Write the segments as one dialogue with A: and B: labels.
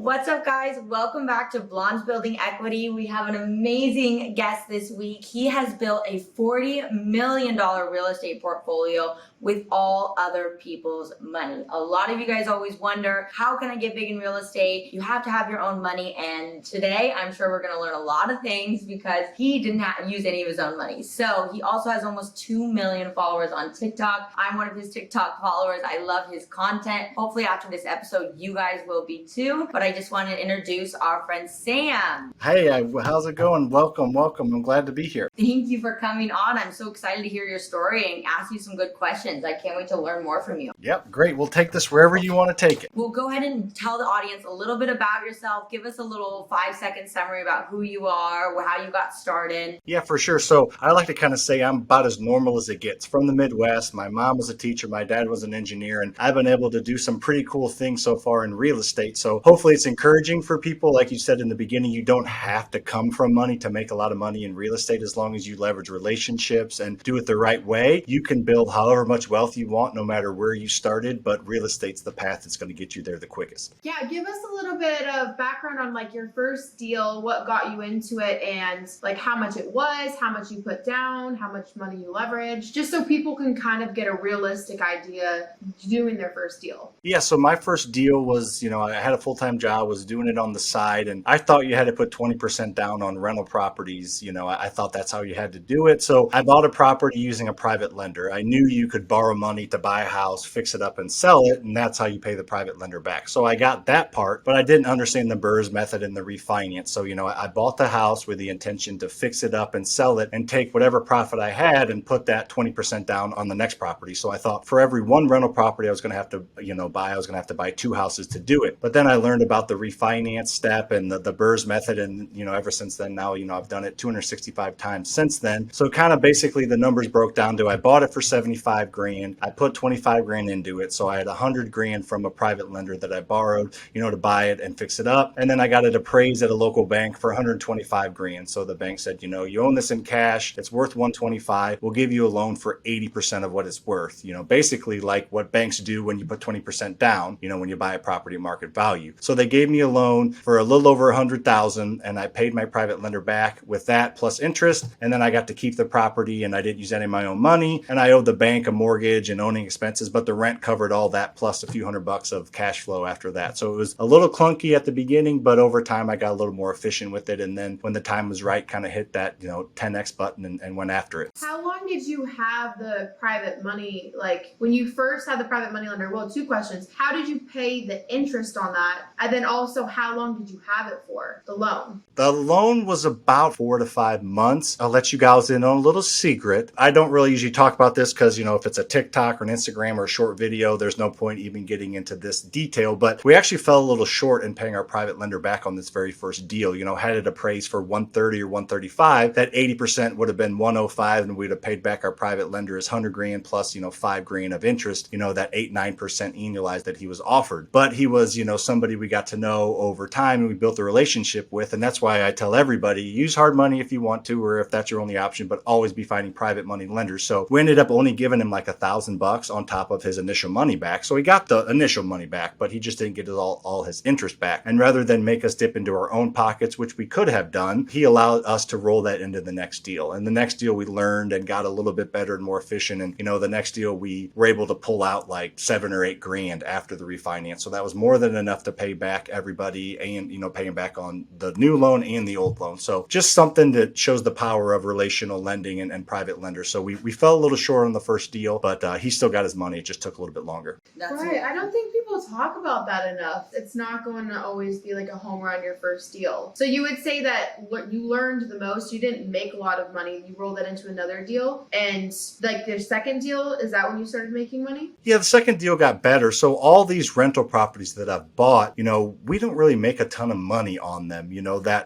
A: What's up, guys? Welcome back to Blondes Building Equity. We have an amazing guest this week. He has built a $40 million real estate portfolio with all other people's money. A lot of you guys always wonder, how can I get big in real estate? You have to have your own money. And today, I'm sure we're going to learn a lot of things because he didn't use any of his own money. So he also has almost 2 million followers on TikTok. I'm one of his TikTok followers. I love his content. Hopefully after this episode, you guys will be too. But I just wanted to introduce our friend Sam.
B: Hey, how's it going? Welcome. I'm glad to be here.
A: Thank you for coming on. I'm so excited to hear your story and ask you some good questions. I can't wait to learn more from you.
B: Yep, great. We'll take this wherever you want to take it.
A: Well, go ahead and tell the audience a little bit about yourself. Give us a little 5-second summary about who you are, how you got started.
B: Yeah, for sure. So I like to kind of say I'm about as normal as it gets. From the Midwest, my mom was a teacher, my dad was an engineer, and I've been able to do some pretty cool things so far in real estate. So hopefully it's encouraging for people. Like you said in the beginning, you don't have to come from money to make a lot of money in real estate. As long as you leverage relationships and do it the right way, you can build however much wealth you want, no matter where you started. But real estate's the path that's going to get you there the quickest.
C: Yeah, give us a little bit of background on like your first deal, what got you into it, and like how much it was, how much you put down, how much money you leveraged, just so people can kind of get a realistic idea doing their first deal.
B: Yeah, so my first deal was, I had a full-time job, was doing it on the side, and I thought you had to put 20% down on rental properties. I thought that's how you had to do it. So I bought a property using a private lender. I knew you could borrow money to buy a house, fix it up, and sell it, and that's how you pay the private lender back. So I got that part, but I didn't understand the BRRRR method and the refinance. So, I bought the house with the intention to fix it up and sell it and take whatever profit I had and put that 20% down on the next property. So I thought for every one rental property I was going to have to, buy, I was going to have to buy 2 houses to do it. But then I learned about the refinance step and the BRRRR method. And, ever since then now, I've done it 265 times since then. So kind of basically the numbers broke down to, I bought it for 75 grand. I put 25 grand into it. So I had 100 grand from a private lender that I borrowed, to buy it and fix it up. And then I got it appraised at a local bank for 125 grand. So the bank said, you own this in cash. It's worth 125. We'll give you a loan for 80% of what it's worth. Basically like what banks do when you put 20% down, when you buy a property market value. So they gave me a loan for a little over 100,000 and I paid my private lender back with that plus interest. And then I got to keep the property and I didn't use any of my own money. And I owed the bank a mortgage and owning expenses, but the rent covered all that plus a few $100 of cash flow after that. So it was a little clunky at the beginning, but over time I got a little more efficient with it. And then when the time was right, kind of hit that, 10X button and went after it.
C: How long did you have the private money? Like when you first had the private money lender, well, 2 questions. How did you pay the interest on that? And then also, how long did you have it for, the loan?
B: The loan was about 4 to 5 months. I'll let you guys in on a little secret. I don't really usually talk about this because, if it's a TikTok or an Instagram or a short video, there's no point even getting into this detail. But we actually fell a little short in paying our private lender back on this very first deal. Had it appraised for 130 or 135, that 80% would have been 105 and we'd have paid back our private lender as 100 grand plus, 5 grand of interest, that 8-9% annualized that he was offered. But he was, somebody we got to know over time and we built a relationship with. And that's why I tell everybody, use hard money if you want to, or if that's your only option, but always be finding private money lenders. So we ended up only giving him like $1,000 on top of his initial money back. So he got the initial money back, but he just didn't get all his interest back. And rather than make us dip into our own pockets, which we could have done, he allowed us to roll that into the next deal. And the next deal we learned and got a little bit better and more efficient. And, the next deal we were able to pull out like 7 or 8 grand after the refinance. So that was more than enough to pay back everybody and, paying back on the new loan and the old loan. So just something that shows the power of relational lending and private lenders. So we fell a little short on the first deal, but he still got his money. It just took a little bit longer.
C: That's right. I don't think people talk about that enough. It's not going to always be like a home run your first deal. So you would say that what you learned the most, you didn't make a lot of money. You rolled that into another deal. And like your second deal, is that when you started making money?
B: Yeah, the second deal got better. So all these rental properties that I've bought, we don't really make a ton of money on them.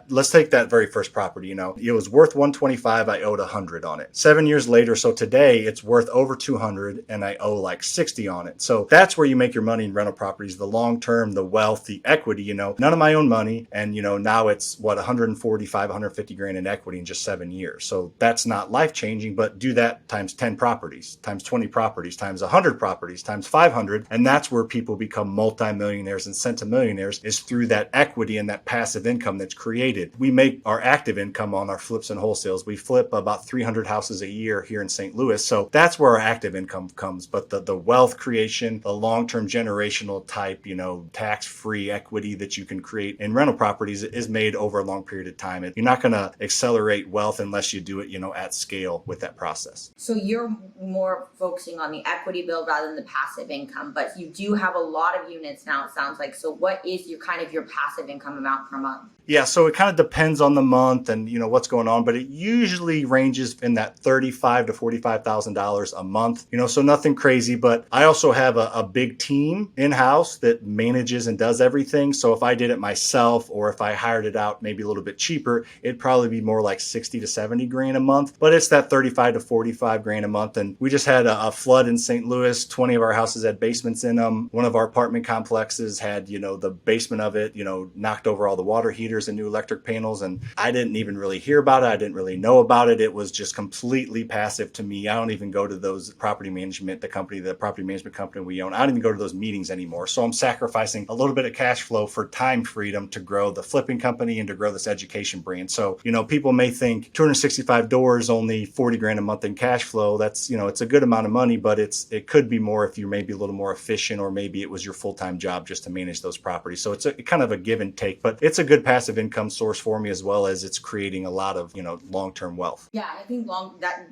B: Let's take that very first property, it was worth 125. I owed 100 on it. 7 years later. So today it's worth over 200 and I owe like 60 on it. So that's where you make your money in rental properties, the long-term, the wealth, the equity, none of my own money. And, now it's 145, 150 grand in equity in just 7 years. So that's not life-changing, but do that times 10 properties, times 20 properties, times 100 properties, times 500. And that's where people become multimillionaires and centimillionaires millionaires is through that equity and that passive income that's created. We make our active income on our flips and wholesales. We flip about 300 houses a year here in St. Louis. So that's where our active income comes. But the wealth creation, the long-term generational type, tax-free equity that you can create in rental properties is made over a long period of time. You're not going to accelerate wealth unless you do it, at scale with that process.
A: So you're more focusing on the equity build rather than the passive income, but you do have a lot of units now, it sounds like. So what is your passive income amount per month?
B: Yeah, so it kind of depends on the month and what's going on, but it usually ranges in that $35,000 to $45,000 a month. So nothing crazy, but I also have a big team in-house that manages and does everything. So if I did it myself or if I hired it out maybe a little bit cheaper, it'd probably be more like 60 to 70 grand a month. But it's that 35 to 45 grand a month. And we just had a flood in St. Louis. 20 of our houses had basements in them. One of our apartment complexes had, the basement of it, knocked over all the water heaters and new electric panels. And I didn't even really hear about it. I didn't really know about it. It was just completely passive to me. I don't even go to those the property management company we own. I don't even go to those meetings anymore. So I'm sacrificing a little bit of cash flow for time freedom to grow the flipping company and to grow this education brand. So, people may think 265 doors, only 40 grand a month in cash flow. That's, it's a good amount of money, but it could be more if you're maybe a little more efficient, or maybe it was your full-time job just to manage those properties. So it's kind of a give and take, but it's a good passive income source for me, as well as it's creating a lot of, long-term wealth.
A: Yeah, I think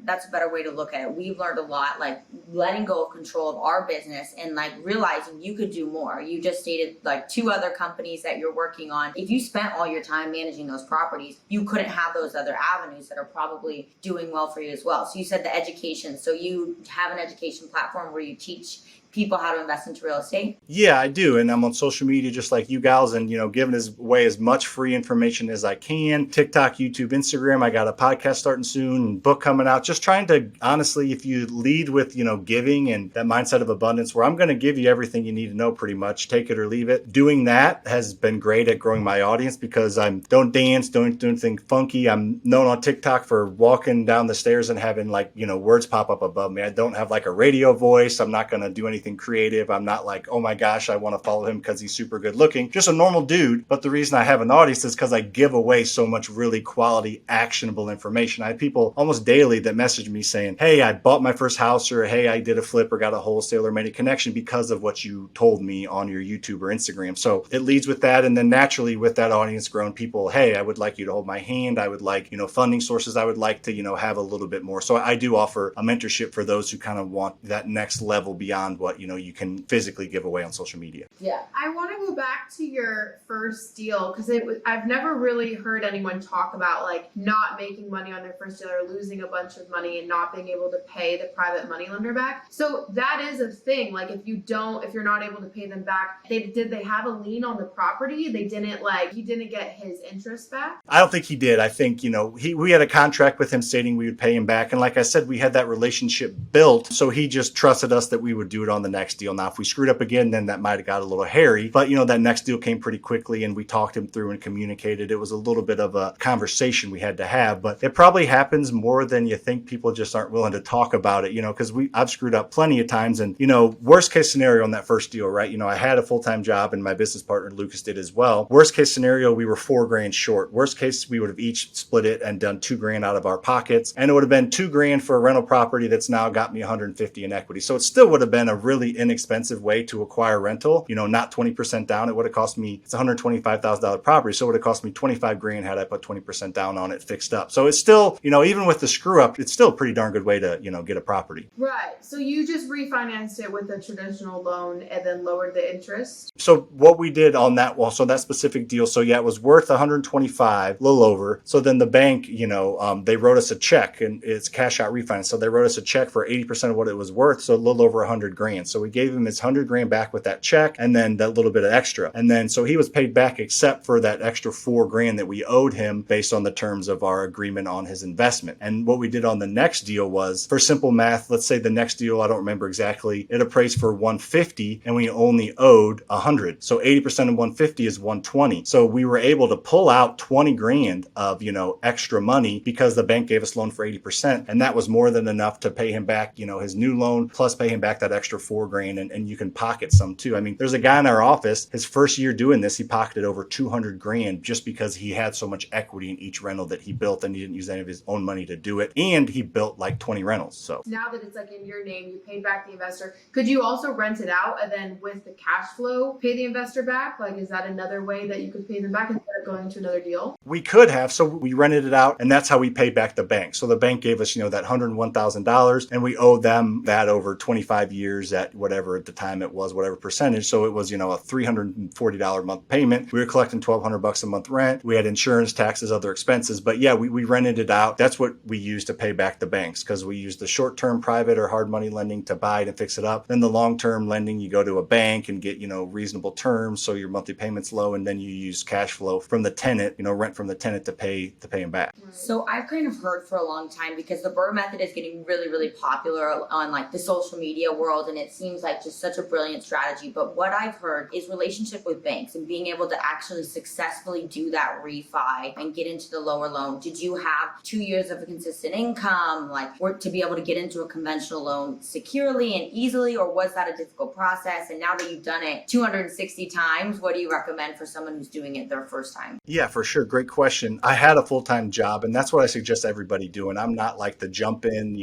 A: that's a better way to look at it. We've learned a lot, like letting go of control of our business and like realizing you could do more. You just stated like 2 other companies that you're working on. If you spent all your time managing those properties, you couldn't have those other avenues that are probably doing well for you as well. So you said the education. So you have an education platform where you teach people how to invest into real estate?
B: Yeah, I do. And I'm on social media just like you gals, and, giving away as much free information as I can. TikTok, YouTube, Instagram. I got a podcast starting soon, book coming out. Just trying to, honestly, if you lead with, giving and that mindset of abundance, where I'm going to give you everything you need to know pretty much, take it or leave it. Doing that has been great at growing my audience, because I don't dance, don't do anything funky. I'm known on TikTok for walking down the stairs and having words pop up above me. I don't have like a radio voice. I'm not going to do anything creative. I'm not like, oh my gosh, I want to follow him because he's super good looking. Just a normal dude. But the reason I have an audience is because I give away so much really quality, actionable information. I have people almost daily that message me saying, hey, I bought my first house, or hey, I did a flip or got a wholesale or made a connection because of what you told me on your YouTube or Instagram. So it leads with that. And then naturally with that audience grown, people, hey, I would like you to hold my hand. I would like, funding sources. I would like to, have a little bit more. So I do offer a mentorship for those who kind of want that next level beyond what, you can physically give away on social media.
A: Yeah.
C: I want to go back to your first deal, because I've never really heard anyone talk about like not making money on their first deal or losing a bunch of money and not being able to pay the private money lender back. So that is a thing. Like if you're not able to pay them back, did they have a lien on the property? He didn't get his interest back?
B: I don't think he did. I think, we had a contract with him stating we would pay him back. And like I said, we had that relationship built. So he just trusted us that we would do it on the next deal. Now, if we screwed up again, then that might have got a little hairy. But, that next deal came pretty quickly, and we talked him through and communicated. It was a little bit of a conversation we had to have, but it probably happens more than you think. People just aren't willing to talk about it, because I've screwed up plenty of times. And, worst case scenario on that first deal, right? I had a full-time job, and my business partner, Lucas, did as well. Worst case scenario, we were $4 grand short. Worst case, we would have each split it and done $2 grand out of our pockets. And it would have been $2 grand for a rental property that's now got me 150 in equity. So it still would have been a really inexpensive way to acquire rental, not 20% down. It would have cost me, it's a $125,000 property. So it would have cost me 25 grand had I put 20% down on it fixed up. So it's still, even with the screw up, it's still a pretty darn good way to, get a property.
C: Right. So you just refinanced it with a traditional loan and then lowered the interest?
B: So what we did on that, so that specific deal, so yeah, it was worth 125, a little over. So then the bank, they wrote us a check, and it's cash out refinance. So they wrote us a check for 80% of what it was worth. So a little over 100 grand. So we gave him his 100 grand back with that check, and then that little bit of extra. And then, so he was paid back except for that extra 4 grand that we owed him based on the terms of our agreement on his investment. And what we did on the next deal was, for simple math, let's say the next deal, I don't remember exactly, it appraised for 150 and we only owed 100. So 80% of 150 is 120. So we were able to pull out 20 grand of, extra money because the bank gave us loan for 80%. And that was more than enough to pay him back, his new loan, plus pay him back that extra $4,000 and you can pocket some too. I mean, there's a guy in our office, his first year doing this, he pocketed over $200,000 just because he had so much equity in each rental that he built and he didn't use any of his own money to do it. And he built like 20 rentals. So
C: now that it's like in your name, you paid back the investor. Could you also rent it out and then with the cash flow pay the investor back? Like, is that another way that you could pay them back instead of going to another deal?
B: we could have. So we rented it out and that's how we paid back the bank. So the bank gave us, that $101,000 and we owed them that over 25 years at whatever at the time it was, whatever percentage. So it was, a $340 a month payment. We were collecting $1,200 a month rent. We had insurance, taxes, other expenses. But yeah, we rented it out. That's what we used to pay back the banks because we used the short-term private or hard money lending to buy it and fix it up. Then the long-term lending, you go to a bank and get, reasonable terms. So your monthly payment's low. And then you use cash flow from the tenant, rent from the tenant to pay them back.
A: So I've kind of heard for a long time because the BRRRR method is getting really, really popular on like the social media world. And it seems like just such a brilliant strategy. But what I've heard is relationship with banks and being able to actually successfully do that refi and get into the lower loan. Did you have 2 years of a consistent income, or to be able to get into a conventional loan securely and easily, or was that a difficult process? And now that you've done it 260 times, what do you recommend for someone who's doing it their first time?
B: Yeah, for sure. Great question. I had a full-time job and that's what I suggest everybody doing. I'm not like the jump in,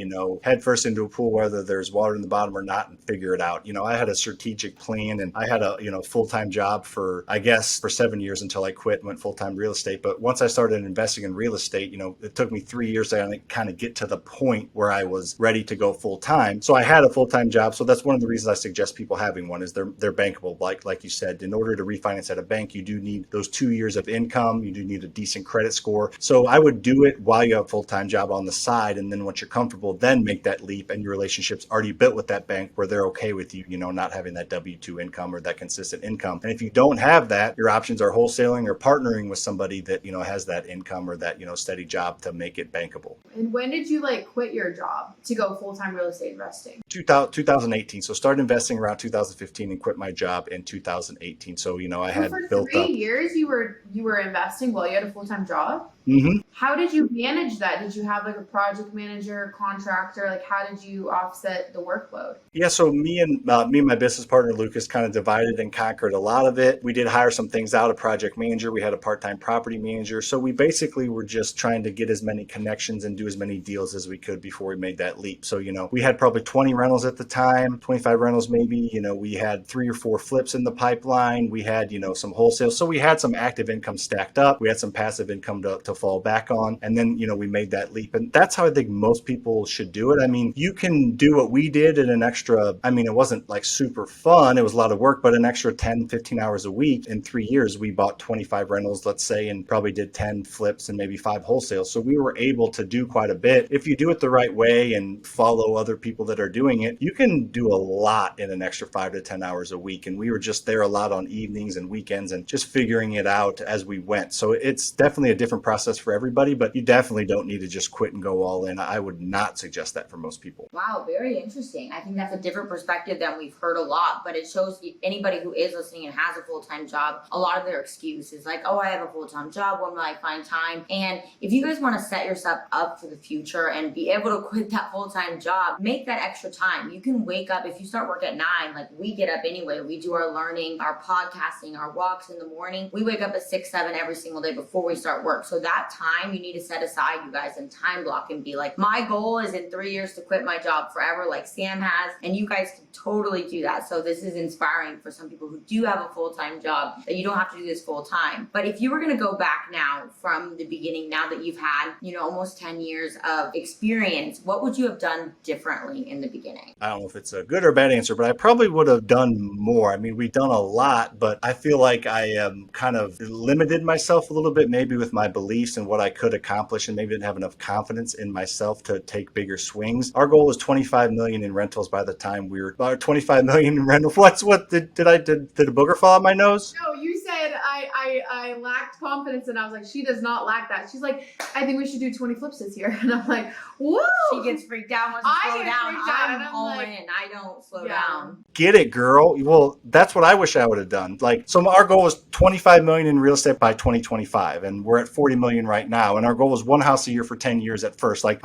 B: head first into a pool, whether there's water in the bottom or not and figure it out. I had a strategic plan and I had a, full-time job for 7 years until I quit and went full-time real estate. But once I started investing in real estate, it took me 3 years to kind of get to the point where I was ready to go full-time. So I had a full-time job. So that's one of the reasons I suggest people having one is they're bankable. Like you said, in order to refinance at a bank, you do need those 2 years of income. You do need a decent credit score. So I would do it while you have a full-time job on the side. And then once you're comfortable, then make that leap and your relationship's already built with that bank where they're okay with you, not having that W-2 income or that consistent income. And if you don't have that, your options are wholesaling or partnering with somebody that, has that income or that, steady job to make it bankable.
C: And when did you quit your job to go full-time real estate investing?
B: 2018. So started investing around 2015 and quit my job in 2018. So, I had
C: for
B: built
C: 3
B: up.
C: years you were investing while you had a full-time job?
B: Mm-hmm.
C: How did you manage that? Did you have a project manager, contractor? How did you offset the workload?
B: Yeah, so me and my business partner Lucas kind of divided and conquered a lot of it. We did hire some things out, a project manager. We had a part-time property manager. So we basically were just trying to get as many connections and do as many deals as we could before we made that leap. So, we had probably 20 rentals at the time, 25 rentals maybe. We had 3 or 4 flips in the pipeline. We had, some wholesale. So we had some active income stacked up. We had some passive income to fall back on. And then, we made that leap. And that's how I think most people should do it. I mean, you can do what we did in an extra, it wasn't super fun. It was a lot of work, but an extra 10, 15 hours a week. In 3 years, we bought 25 rentals, let's say, and probably did 10 flips and maybe 5 wholesales. So we were able to do quite a bit. If you do it the right way and follow other people that are doing it, you can do a lot in an extra 5 to 10 hours a week. And we were just there a lot on evenings and weekends and just figuring it out as we went. So it's definitely a different process for everybody, but you definitely don't need to just quit and go all in. I would not suggest that for most people.
A: Wow, very interesting. I think that's a different perspective than we've heard a lot, but it shows anybody who is listening and has a full-time job, a lot of their excuse is I have a full-time job, when will I find time? And if you guys want to set yourself up for the future and be able to quit that full-time job, make that extra time. You can wake up, if you start work at 9, we get up anyway, we do our learning, our podcasting, our walks in the morning. We wake up at 6, 7 every single day before we start work. So that time you need to set aside, you guys, and time block and be my goal is in 3 years to quit my job forever, like Sam has, and you guys can totally do that. So this is inspiring for some people who do have a full-time job, that you don't have to do this full-time. But if you were going to go back now from the beginning, now that you've had, almost 10 years of experience, what would you have done differently in the beginning?
B: I don't know if it's a good or bad answer, but I probably would have done more. We've done a lot, but I feel like I kind of limited myself a little bit, maybe with my beliefs and what I could accomplish, and maybe didn't have enough confidence in myself to take bigger swings. Our goal was 25 million in rentals by the time we were 25 million in rentals. What did a booger fall on my nose?
C: No, you said I I lacked confidence, and I was like, she does not lack that. She's like, I think we should do 20 flips this year. And I'm like, whoa.
A: She gets freaked out, wants to
C: I
A: slow
C: get
A: down.
C: freaked out, and
A: I'm
C: I'm
A: all
C: like-
A: in. I don't slow
C: Yeah.
A: down.
B: Get it, girl. Well, that's what I wish I would have done. Like, so our goal was 25 million in real estate by 2025, and we're at 40 million right now. And our goal was one house a year for 10 years at first. Like,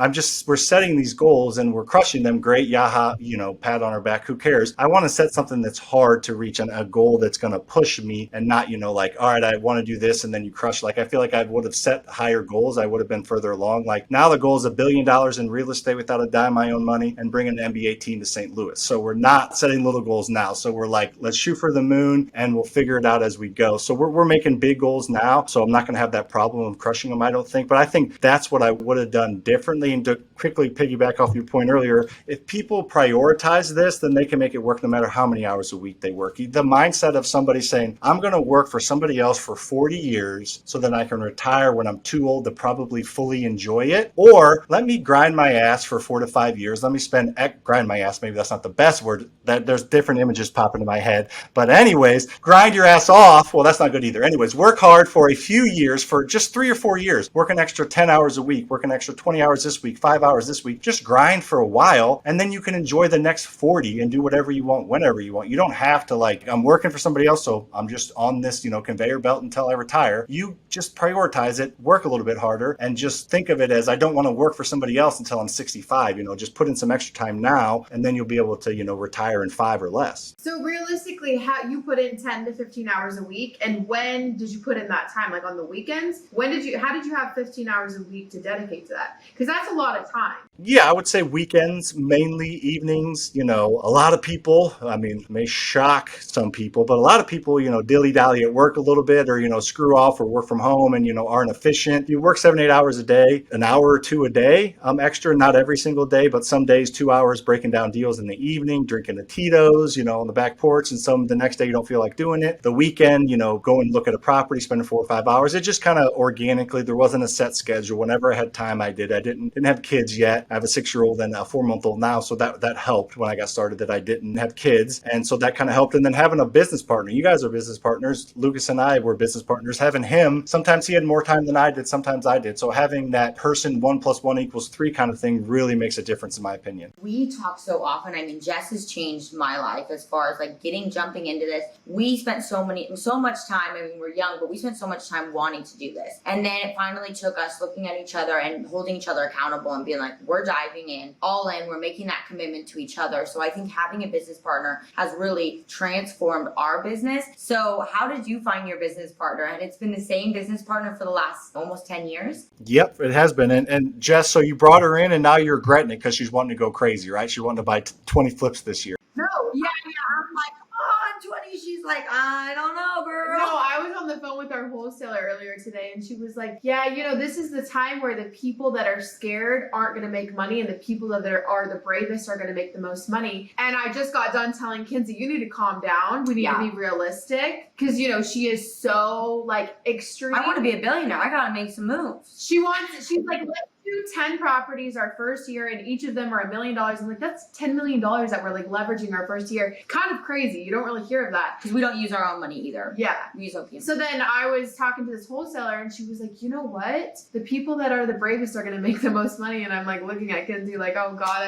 B: we're setting these goals and we're crushing them. Great, yaha, pat on our back. Who cares? I want to set something that's hard to reach and a goal that's going to push me, and not, like, all right, I want to do this, and then you crush. Like, I feel like I would have set higher goals. I would have been further along. Like, now the goal is $1 billion in real estate without a dime of my own money and bring an NBA team to St. Louis. So we're not setting little goals now. So we're like, let's shoot for the moon and we'll figure it out as we go. So we're making big goals now. So I'm not going to have that problem of crushing them, I don't think. But I think that's what I would have done differently. And to quickly piggyback off your point earlier, if people prioritize this, then they can make it work no matter how many hours a week they work. The mindset of somebody saying, I'm going to work for somebody else for 40 years so that I can retire when I'm too old to probably fully enjoy it. Or let me grind my ass for 4 to 5 years. Let me grind my ass. Maybe that's not the best word. That there's different images pop into my head. But anyways, grind your ass off. Well, that's not good either. Anyways, work hard for a few years, for just 3 or 4 years. Work an extra 10 hours a week. Work an extra 20 hours this week, 5 hours this week. Just grind for a while. And then you can enjoy the next 40 and do whatever you want, whenever you want. You don't have to I'm working for somebody else, so I'm just on this, conveyor belt until I retire. You just prioritize it, work a little bit harder, and just think of it as, I don't want to work for somebody else until I'm 65. Just put in some extra time now, and then you'll be able to, retire in 5 or less.
C: So realistically, how you put in 10 to 15 hours a week, and when did you put in that time? Like on the weekends? How did you have 15 hours a week to dedicate to that? Because that's a lot of time.
B: Yeah, I would say weekends, mainly evenings. A lot of people, may shock some people, but a lot of people, dilly-dally at work a little bit, or, screw off or work from home and, aren't efficient. You work 7, 8 hours a day, an hour or two a day, extra, not every single day, but some days 2 hours breaking down deals in the evening, drinking the Tito's, on the back porch, and the next day you don't feel like doing it. The weekend, go and look at a property, spend 4 or 5 hours. It just kind of organically, there wasn't a set schedule. Whenever I had time, I did. I didn't have kids yet. I have a 6-year-old and a 4-month-old now. So that helped when I got started, that I didn't have kids. And so that kind of helped. And then having a business partner, you guys are business partners. Lucas and I were business partners. Having him, sometimes he had more time than I did. Sometimes I did. So having that person 1 + 1 = 3 kind of thing really makes a difference in my opinion.
A: We talk so often. Jess has changed my life as far as jumping into this. We spent so much time. We're young, but we spent so much time wanting to do this. And then it finally took us looking at each other and holding each other accountable and being like, we're diving in, all in, we're making that commitment to each other. So I think having a business partner has really transformed our business. So how did you find your business partner? And it's been the same business partner for the last almost 10 years?
B: Yep, it has been. And Jess, so you brought her in and now you're regretting it because she's wanting to go crazy, right? She wanted to buy 20 flips this year.
C: No.
A: Yeah. I'm like, oh, I'm 20. She's like, I don't know, girl.
C: No, I was on the phone with our wholesaler earlier today, and she was like, yeah, this is the time where the people that are scared aren't going to make money, and the people that are the bravest are going to make the most money. And I just got done telling Kinsey, you need to calm down. We need to be realistic, because, she is so, extreme.
A: I want to be a billionaire. I got to make some moves.
C: She's like, let's do 10 properties our first year, and each of them are $1 million. I'm like, that's $10 million that we're leveraging our first year. Kind of crazy. You don't really hear of that.
A: Because we don't use our own money either.
C: Yeah.
A: We use OPM.
C: So then I was talking to this wholesaler, and she was like, you know what? The people that are the bravest are going to make the most money. And I'm looking at Kinsey oh God,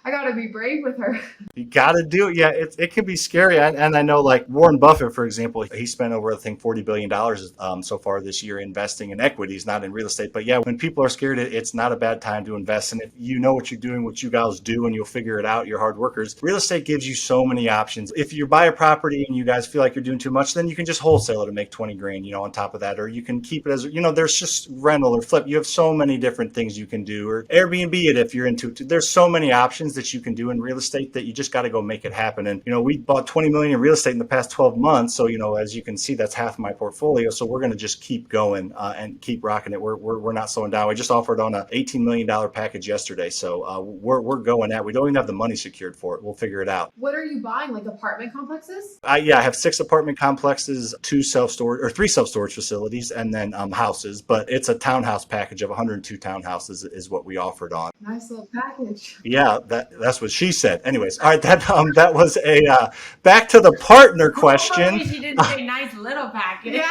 C: I gotta be brave with her.
B: You gotta do it. Yeah, it can be scary. And I know Warren Buffett, for example, he spent over, I think, $40 billion so far this year investing in equities, not in real estate. But yeah, when people are scared, it's not a bad time to invest. And if you know what you're doing, what you guys do, and you'll figure it out, you're hard workers. Real estate gives you so many options. If you buy a property and you guys feel like you're doing too much, then you can just wholesale it and make 20 grand, on top of that. Or you can keep it as, there's just rental or flip. You have so many different things you can do, or Airbnb it if you're into it. There's so many options that you can do in real estate that you just got to go make it happen. And, we bought 20 million in real estate in the past 12 months. So, as you can see, that's half my portfolio. So we're going to just keep going and keep rocking it. We're not slowing down. We just offered on on a $18 million package yesterday. So we're going at. We don't even have the money secured for it. We'll figure it out.
C: What are you buying? Like apartment complexes?
B: I have 6 apartment complexes, 3 self-storage facilities, and then houses. But it's a townhouse package of 102 townhouses is what we offered on.
C: Nice little package.
B: Yeah, that's what she said. Anyways, all right, that was a back to the partner question.
A: Hopefully she didn't say nice little package.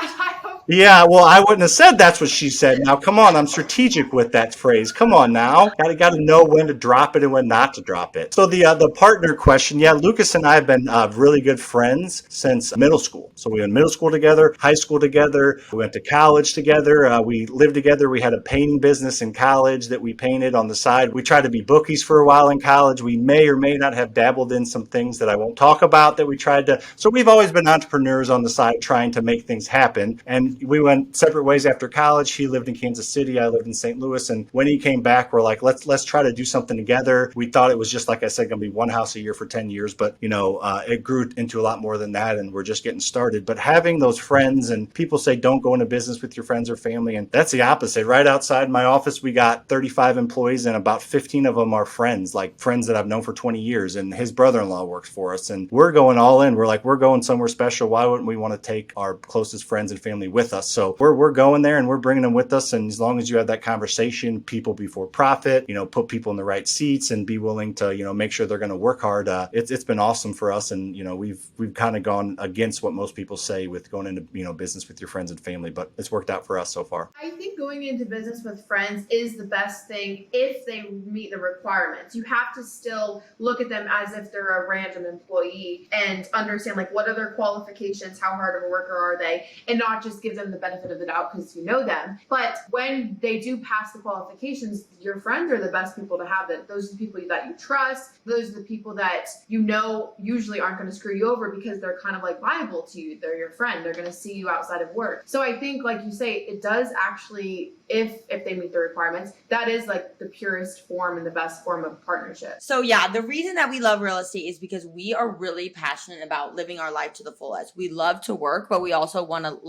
B: Yeah, well, I wouldn't have said that's what she said. Now, come on, I'm strategic with that phrase. Come on now. Got to know when to drop it and when not to drop it. So the partner question, yeah, Lucas and I have been really good friends since middle school. So we went to middle school together, high school together. We went to college together. We lived together. We had a painting business in college that we painted on the side. We tried to be bookies for a while in college. We may or may not have dabbled in some things that I won't talk about that we tried to. So we've always been entrepreneurs on the side trying to make things happen. And we went separate ways after college. He lived in Kansas City. I lived in St. Louis. And when he came back, we're like, let's try to do something together. We thought it was just, like I said, going to be one house a year for 10 years. But, it grew into a lot more than that. And we're just getting started. But having those friends, and people say, don't go into business with your friends or family. And that's the opposite. Right outside my office, we got 35 employees and about 15 of them are friends, like friends that I've known for 20 years. And his brother-in-law works for us. And we're going all in. We're like, we're going somewhere special. Why wouldn't we want to take our closest friends and family with us? So we're going there and we're bringing them with us. And as long as you have that conversation, people before profit, put people in the right seats and be willing to, make sure they're going to work hard. It's been awesome for us. And, we've kind of gone against what most people say with going into, business with your friends and family, but it's worked out for us so far.
C: I think going into business with friends is the best thing if they meet the requirements. You have to still look at them as if they're a random employee and understand like what are their qualifications, how hard of a worker are they, and not just give them the benefit of the doubt because you know them. But when they do pass the qualifications, your friends are the best people to have. That those are the people that you trust. Those are the people that usually aren't going to screw you over because they're kind of like liable to you. They're your friend. They're going to see you outside of work. So I think, like you say, it does actually, if they meet the requirements, that is like the purest form and the best form of partnership.
A: So yeah, the reason that we love real estate is because we are really passionate about living our life to the fullest. We love to work, but we also want to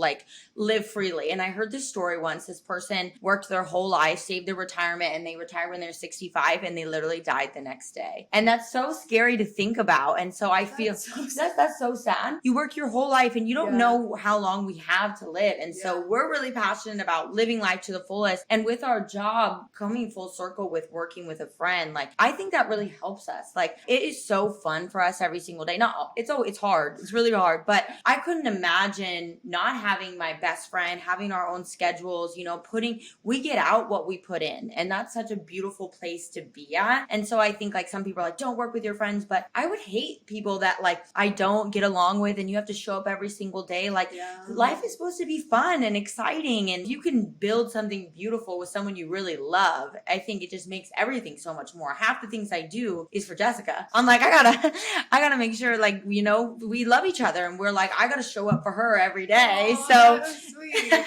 A: live freely. And I heard this story once. This person worked their whole life, saved their retirement, and they retired when they're 65 and they literally died the next day. And that's so scary to think about. And so I feel that's so sad. You work your whole life and you don't know how long we have to live. And so we're really passionate about living life to the fullest. And with our job coming full circle with working with a friend, I think that really helps us. It is so fun for us every single day. It's hard. It's really hard. But I couldn't imagine not having my best friend, having our own schedules, we get out what we put in. And that's such a beautiful place to be at. And so I think some people are like, don't work with your friends, but I would hate people that I don't get along with and you have to show up every single day. Life is supposed to be fun and exciting. And you can build something beautiful with someone you really love. I think it just makes everything so much more. Half the things I do is for Jessica. I'm like, I gotta make sure we love each other and we're I gotta show up for her every day. So
C: sweet.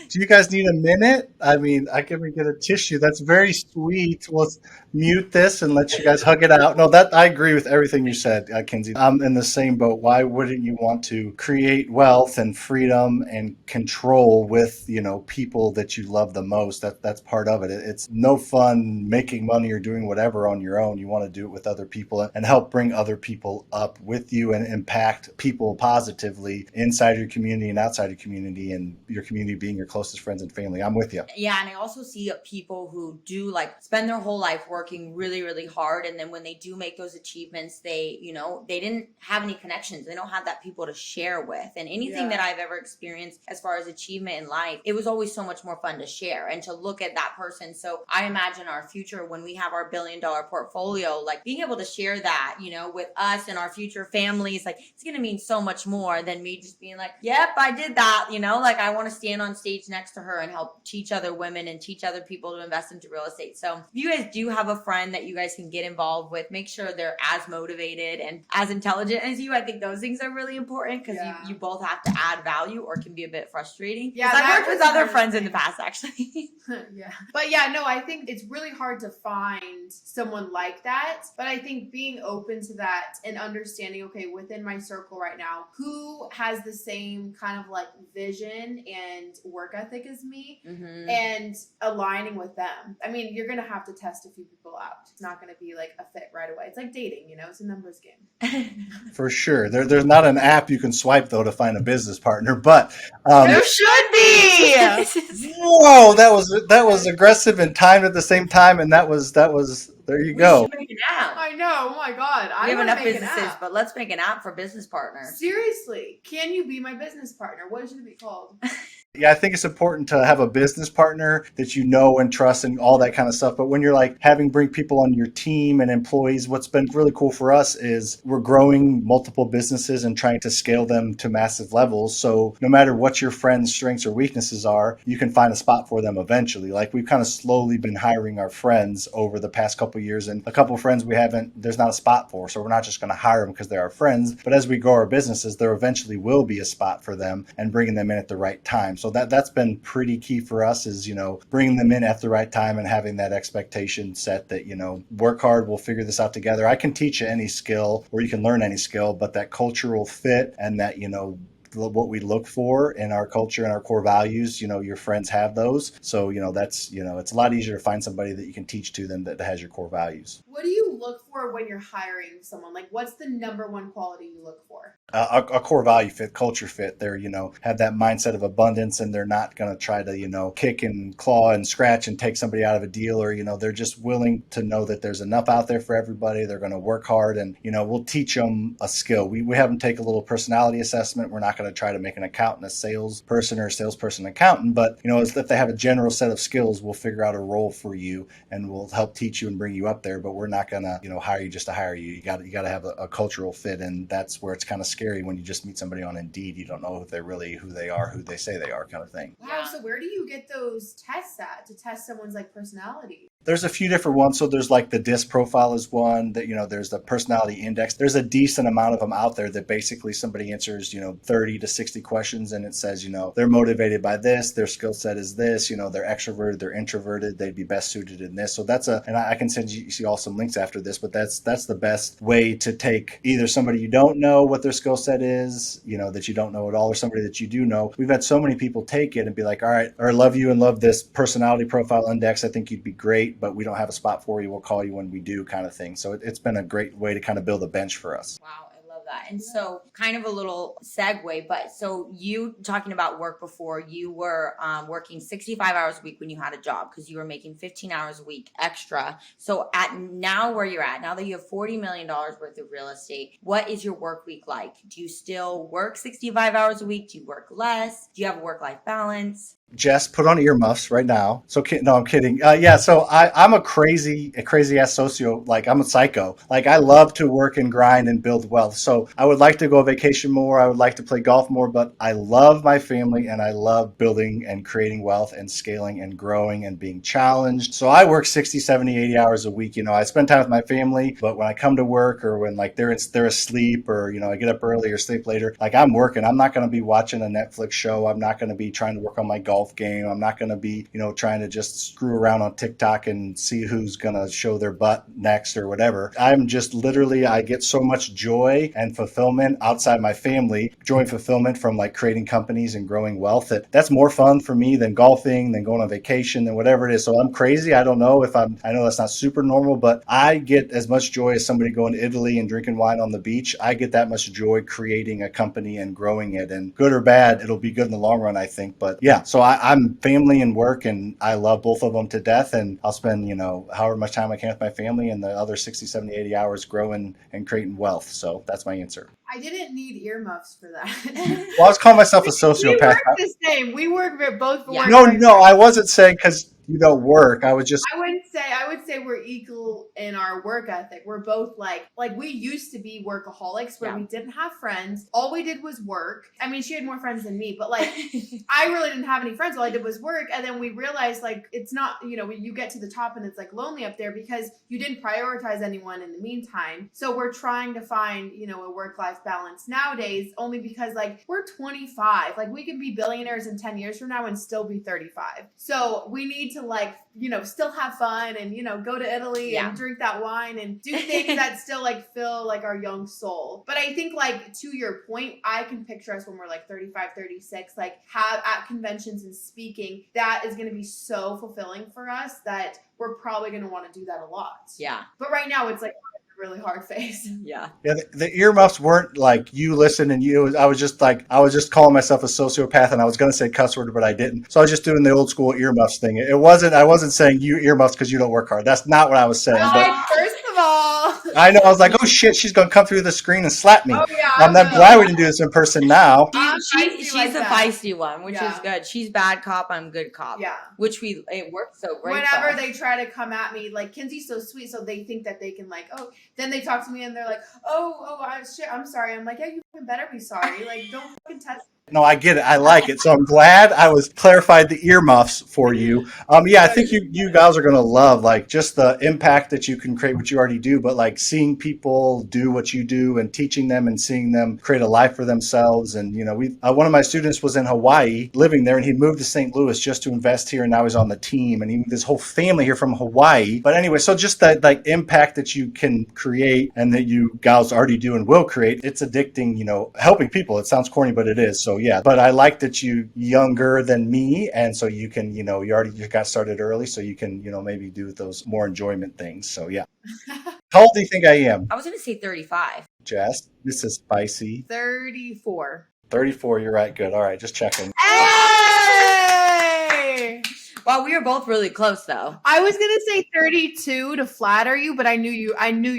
B: Do you guys need a minute? I mean, I can get a tissue. That's very sweet. Let's mute this and let you guys hug it out. No, I agree with everything you said, Kinsey. I'm in the same boat. Why wouldn't you want to create wealth and freedom and control with, people that you love the most? That's part of it. It's no fun making money or doing whatever on your own. You want to do it with other people and help bring other people up with you and impact people positively inside your community and outside your community, and your community being your closest friends and family. I'm with you.
A: Yeah, and I also see people who do spend their whole life working really, really hard, and then when they do make those achievements, they didn't have any connections. They don't have that people to share with. And anything that I've ever experienced as far as achievement in life, it was always so much more fun to share and to look at that person. So I imagine our future when we have our $1 billion portfolio, being able to share that, with us and our future families, it's going to mean so much more than me just being yep, I did that, I want to stand on stage next to her and help teach other women and teach other people to invest into real estate. So if you guys do have a friend that you guys can get involved with, make sure they're as motivated and as intelligent as you. I think those things are really important because you both have to add value or can be a bit frustrating. Yeah, I've worked with other friends in the past actually.
C: Yeah. But yeah, no, I think it's really hard to find someone like that. But I think being open to that and understanding, okay, within my circle right now, who has the same kind of vision and work ethic as me
A: Mm-hmm.
C: and aligning with them. I mean, you're going to have to test a few people out. It's not going to be like a fit right away. It's like dating, it's a numbers game.
B: For sure. There's not an app you can swipe though to find a business partner, but
A: There should be.
B: whoa, that was aggressive and timed at the same time, and that was there you
A: We
B: go.
A: should make an app.
C: I know. Oh my God.
A: We have
C: wanna
A: enough
C: make an
A: businesses,
C: app.
A: but let's make an app for business partners.
C: Seriously, can you be my business partner? What should it be called?
B: Yeah, I think it's important to have a business partner that you know and trust and all that kind of stuff. But when you're like bring people on your team and employees, what's been really cool for us is we're growing multiple businesses and trying to scale them to massive levels. So no matter what your friends' strengths or weaknesses are, you can find a spot for them eventually. Like we've kind of slowly been hiring our friends over the past couple of years, and a couple of friends there's not a spot for. So we're not just going to hire them because they're our friends. But as we grow our businesses, there eventually will be a spot for them and bringing them in at the right time. So that's been pretty key for us is, bringing them in at the right time and having that expectation set that, work hard, we'll figure this out together. I can teach you any skill or you can learn any skill, but that cultural fit and that, what we look for in our culture and our core values, your friends have those. So, that's, it's a lot easier to find somebody that you can teach to them that has your core values.
C: What do you look for when you're hiring someone? Like, what's the number one quality you look for?
B: A core value fit, culture fit. They're, have that mindset of abundance and they're not going to try to, kick and claw and scratch and take somebody out of a deal or, they're just willing to know that there's enough out there for everybody. They're going to work hard and, we'll teach them a skill. We have them take a little personality assessment. We're not going to try to make an accountant a salesperson or a salesperson accountant, but, if they have a general set of skills, we'll figure out a role for you and we'll help teach you and bring you up there. But we're not going to, hire you just to hire you. You got to have a cultural fit. And that's where it's kind of scary when you just meet somebody on Indeed. You don't know if they're really who they are, who they say they are, kind of thing.
C: Wow. So where do you get those tests at to test someone's like personality?
B: There's a few different ones. So there's like the DISC profile is one that, there's the personality index. There's a decent amount of them out there that basically somebody answers, 30 to 60 questions and it says, they're motivated by this, their skill set is this, they're extroverted, they're introverted, they'd be best suited in this. So and I can send you all some links after this, but that's the best way to take either somebody you don't know what their skill set is, that you don't know at all, or somebody that you do know. We've had so many people take it and be like, all right, or love you and love this personality profile index. I think you'd be great, but we don't have a spot for you. We'll call you when we do, kind of thing. So it's been a great way to kind of build a bench for us.
A: Wow, I love that. And so kind of a little segue, but so you talking about work before, you were working 65 hours a week when you had a job because you were making 15 hours a week extra. So at now where you're at, now that you have $40 million worth of real estate, what is your work week like? Do you still work 65 hours a week? Do you work less? Do you have a work-life balance?
B: Jess, put on earmuffs right now. So no, I'm kidding. Yeah, so I'm a crazy ass socio. Like I'm a psycho. Like I love to work and grind and build wealth. So I would like to go vacation more. I would like to play golf more, but I love my family and I love building and creating wealth and scaling and growing and being challenged. So I work 60, 70, 80 hours a week. I spend time with my family, but when I come to work or when like they're asleep or, I get up early or sleep later, like I'm working. I'm not going to be watching a Netflix show. I'm not going to be trying to work on my golf game. I'm not going to be, trying to just screw around on TikTok and see who's going to show their butt next or whatever. I'm just literally, I get so much joy and fulfillment outside my family, joy and fulfillment from like creating companies and growing wealth. That's more fun for me than golfing, than going on vacation, than whatever it is. So I'm crazy. I don't know I know that's not super normal, but I get as much joy as somebody going to Italy and drinking wine on the beach. I get that much joy creating a company and growing it, and good or bad, it'll be good in the long run, I think. But yeah, so I'm family and work, and I love both of them to death. And I'll spend, however much time I can with my family and the other 60, 70, 80 hours growing and creating wealth. So that's my answer.
C: I didn't need earmuffs for that.
B: Well, I was calling myself a sociopath.
C: We work the same. We work both.
A: Yeah.
B: No, I wasn't saying because you don't work. I was just.
C: I would say we're equal in our work ethic. We're both like we used to be workaholics where we didn't have friends. All we did was work. I mean, she had more friends than me, but like I really didn't have any friends. All I did was work. And then we realized like it's not, you get to the top and it's like lonely up there because you didn't prioritize anyone in the meantime. So we're trying to find, a work-life balance nowadays only because like we're 25. Like we can be billionaires in 10 years from now and still be 35. So we need to like, still have fun fun and, go to Italy
A: Yeah.
C: and drink that wine and do things that still like fill like our young soul. But I think like to your point, I can picture us when we're like 35, 36, like have at conventions and speaking. That is going to be so fulfilling for us that we're probably going to want to do that a lot.
A: Yeah.
C: But right now it's like a really hard phase.
A: Yeah.
B: Yeah, the earmuffs weren't like you listen and you. I was just calling myself a sociopath, and I was going to say cuss word, but I didn't. So I was just doing the old school earmuffs thing. I wasn't saying you earmuffs because you don't work hard. That's not what I was saying. But
C: First of all,
B: I know I was like, oh shit, she's going to come through the screen and slap me.
C: oh yeah,
B: I'm glad we didn't do this in person now.
A: She's
C: like
A: the
C: that.
A: feisty one, which is good. She's bad cop, I'm good cop.
C: Yeah.
A: Which it works so great.
C: Whenever they try to come at me, like Kinsey's so sweet, so they think that they can like, then they talk to me and they're like, I'm sorry. I'm like, yeah, you fucking better be sorry. Like, don't fucking touch me.
B: No, I get it. I like it. So I'm glad I was clarified the earmuffs for you. Yeah, I think you guys are going to love like just the impact that you can create what you already do, but like seeing people do what you do and teaching them and seeing them create a life for themselves. And, one of my students was in Hawaii living there and he moved to St. Louis just to invest here. And now he's on the team and he moved his whole family here from Hawaii. But anyway, so just that like impact that you can create and that you guys already do and will create, it's addicting, helping people. It sounds corny, but it is. So yeah, but I like that you younger than me. And so you can, you got started early. So you can, maybe do those more enjoyment things. So yeah. How old do you think I am?
A: I was going to say 35.
B: Jess, this is spicy.
C: 34.
B: 34, you're right. Good. All right, just checking.
C: Hey!
A: Well, we were both really close though.
C: I was gonna say 32 to flatter you, but I knew you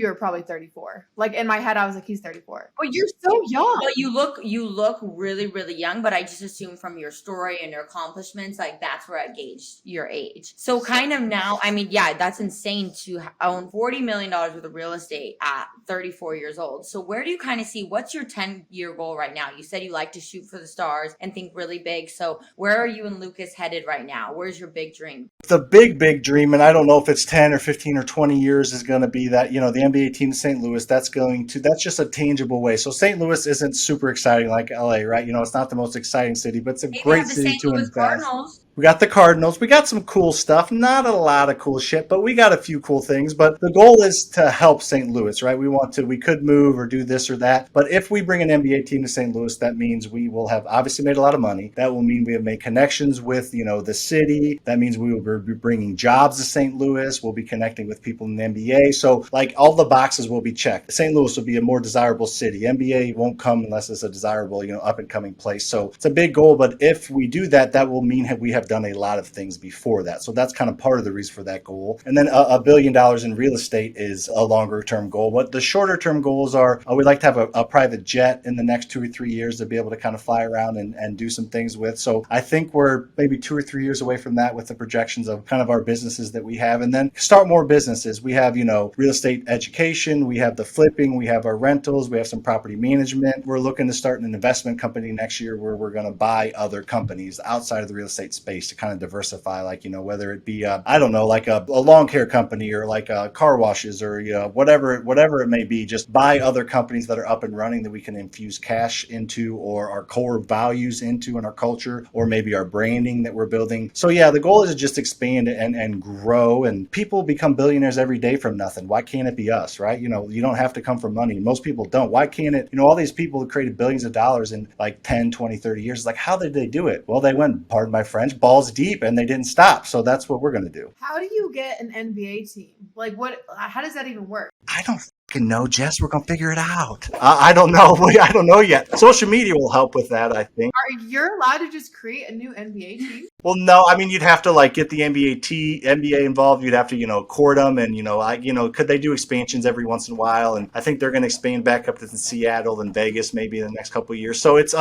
C: were probably 34. Like in my head, I was like, he's 34. But you're so young.
A: But you look really, really young, but I just assumed from your story and your accomplishments, like that's where I gauged your age. So kind of now, I mean, yeah, that's insane to own $40 million worth of real estate at 34 years old. So where do you kind of see, what's your 10-year goal right now? You said you like to shoot for the stars and think really big. So where are you and Lucas headed right now? Where's your big dream?
B: The big dream, and I don't know if it's 10 or 15 or 20 years, is going to be that, the NBA team in St. Louis, that's just a tangible way. So St. Louis isn't super exciting like LA, right? It's not the most exciting city, but it's a great city to invest.
A: Cardinals.
B: We got the Cardinals. We got some cool stuff. Not a lot of cool shit, but we got a few cool things. But the goal is to help St. Louis, right? We could move or do this or that. But if we bring an NBA team to St. Louis, that means we will have obviously made a lot of money. That will mean we have made connections with, the city. That means we will be bringing jobs to St. Louis. We'll be connecting with people in the NBA. So like all the boxes will be checked. St. Louis will be a more desirable city. NBA won't come unless it's a desirable, up and coming place. So it's a big goal. But if we do that, that will mean we have done a lot of things before that. So that's kind of part of the reason for that goal. And then $1 billion in real estate is a longer term goal. But the shorter term goals are, we'd like to have a private jet in the next 2 or 3 years to be able to kind of fly around and do some things with. So I think we're maybe 2 or 3 years away from that with the projections of kind of our businesses that we have. And then start more businesses. We have, real estate education. We have the flipping. We have our rentals. We have some property management. We're looking to start an investment company next year where we're going to buy other companies outside of the real estate space to kind of diversify, like, whether it be, I don't know, like a lawn care company or like car washes or, whatever it may be, just buy other companies that are up and running that we can infuse cash into or our core values into in our culture, or maybe our branding that we're building. So yeah, the goal is to just expand and grow, and people become billionaires every day from nothing. Why can't it be us, right? You don't have to come from money. Most people don't. Why can't it, all these people who created billions of dollars in like 10, 20, 30 years, like how did they do it? Well, they went, pardon my French, balls deep, and they didn't stop. So that's what we're going to do.
C: How do you get an NBA team? Like how does that even work?
B: I don't know, Jess. We're going to figure it out. I don't know. I don't know yet. Social media will help with that, I think.
C: Are you allowed to just create a new NBA team?
B: Well, no, I mean, you'd have to like get the NBA involved. You'd have to, court them, and could they do expansions every once in a while? And I think they're going to expand back up to Seattle and Vegas maybe in the next couple of years. So it's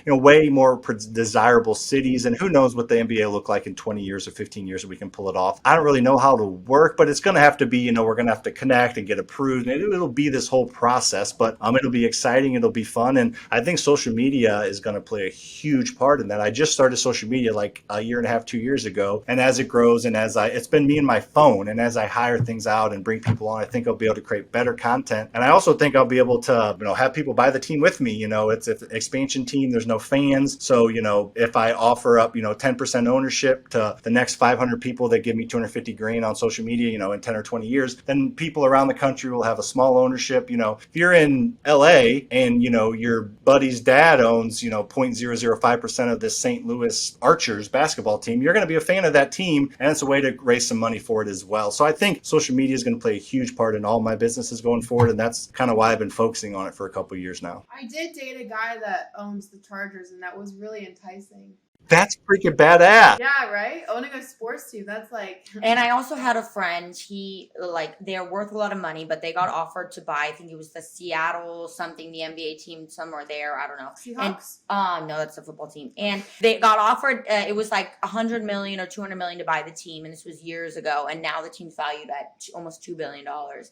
B: way more desirable cities, and who knows what the NBA will look like in 20 years or 15 years if we can pull it off. I don't really know how to work, but it's going to have to be, we're going to have to connect and get approved. And it'll be this whole process, but it'll be exciting. It'll be fun, and I think social media is going to play a huge part in that. I just started social media like a year year and a half, 2 years ago. And as it grows and it's been me and my phone. And as I hire things out and bring people on, I think I'll be able to create better content. And I also think I'll be able to, have people buy the team with me. It's an expansion team. There's no fans. So, if I offer up, 10% ownership to the next 500 people that give me 250 grand on social media, in 10 or 20 years, then people around the country will have a small ownership. If you're in LA and, your buddy's dad owns, 0.005% of this St. Louis Archers basketball team, you're going to be a fan of that team. And it's a way to raise some money for it as well. So I think social media is going to play a huge part in all my businesses going forward. And that's kind of why I've been focusing on it for a couple of years now.
C: I did date a guy that owns the Chargers, and that was really enticing.
B: That's freaking badass.
C: Yeah, right? Owning a sports team, that's like...
A: And I also had a friend, they're worth a lot of money, but they got offered to buy, I think it was the Seattle something, the NBA team somewhere there, I don't know.
C: Seahawks?
A: And, no, that's the football team. And they got offered, it was like 100 million or 200 million to buy the team, and this was years ago, and now the team's valued at almost $2 billion.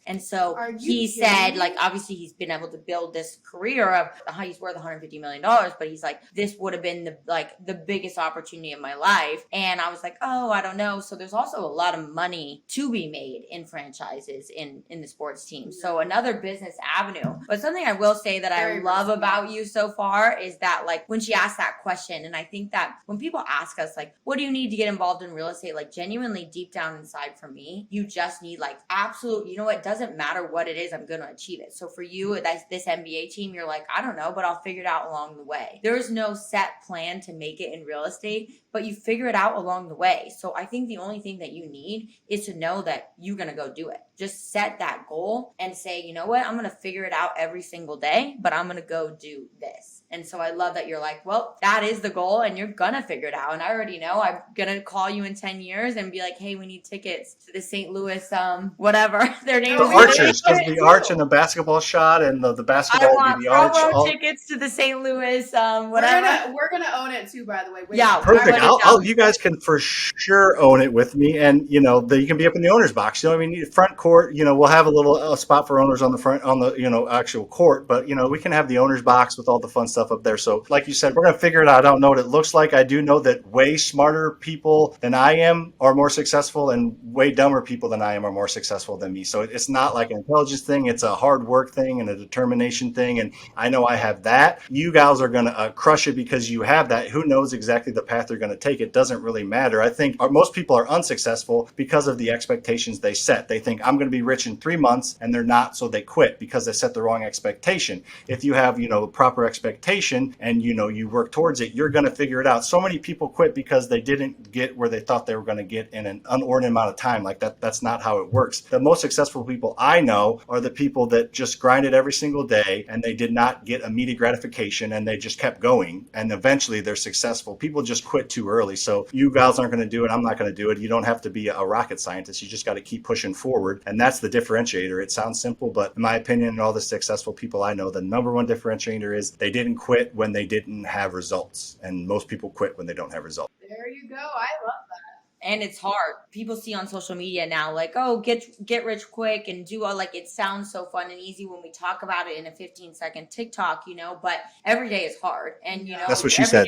A: And so he said, obviously he's been able to build this career of how he's worth $150 million, but he's like, this would have been the biggest opportunity of my life. And I was like, oh, I don't know. So there's also a lot of money to be made in franchises in the sports team. So another business avenue. But something I will say that I love about you so far is that when she asked that question, and I think that when people ask us what do you need to get involved in real estate, genuinely deep down inside for me, you just need absolute, it doesn't matter what it is, I'm going to achieve it. So for you, this NBA team, you're like, I don't know, but I'll figure it out along the way. There's no set plan to make it in real estate, but you figure it out along the way. So I think the only thing that you need is to know that you're going to go do it. Just set that goal and say, you know what, I'm going to figure it out every single day, but I'm going to go do this. And so I love that you're like, well, that is the goal and you're going to figure it out. And I already know I'm going to call you in 10 years and be like, hey, we need tickets to the St. Louis, whatever their name is.
B: The Archers, because the arch and the basketball shot and the basketball will be the arch.
A: I want tickets to the St. Louis, whatever.
C: We're going to own it too, by the way.
A: Yeah,
B: perfect. You guys can for sure own it with me. And, you can be up in the owner's box. Front court, we'll have a spot for owners on the front, on the, actual court. But, we can have the owner's box with all the fun stuff up there. So like you said, we're going to figure it out. I don't know what it looks like. I do know that way smarter people than I am are more successful, and way dumber people than I am are more successful than me. So it's not like an intelligence thing. It's a hard work thing and a determination thing. And I know I have that. You guys are going to crush it because you have that. Who knows exactly the path they're going to take? It doesn't really matter. I think most people are unsuccessful because of the expectations they set. They think I'm going to be rich in 3 months, and they're not, so they quit because they set the wrong expectation. If you have, proper expectation and, you work towards it, you're going to figure it out. So many people quit because they didn't get where they thought they were going to get in an unordinate amount of time. That's not how it works. The most successful people I know are the people that just grinded every single day, and they did not get immediate gratification, and they just kept going, and eventually they're successful. People just quit too early. So you guys aren't going to do it. I'm not going to do it. You don't have to be a rocket scientist. You just got to keep pushing forward. And that's the differentiator. It sounds simple, but in my opinion, and all the successful people I know, the number one differentiator is they didn't quit when they didn't have results. And most people quit when they don't have results.
C: There you go. I love that.
A: And it's hard. People see on social media now, get rich quick and do all, it sounds so fun and easy when we talk about it in a 15-second TikTok, but every day is hard. And,
B: that's what she said.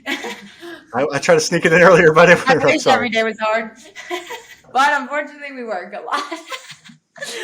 B: I tried to sneak it in earlier, but
A: I wish every day was hard. But unfortunately, we work a lot.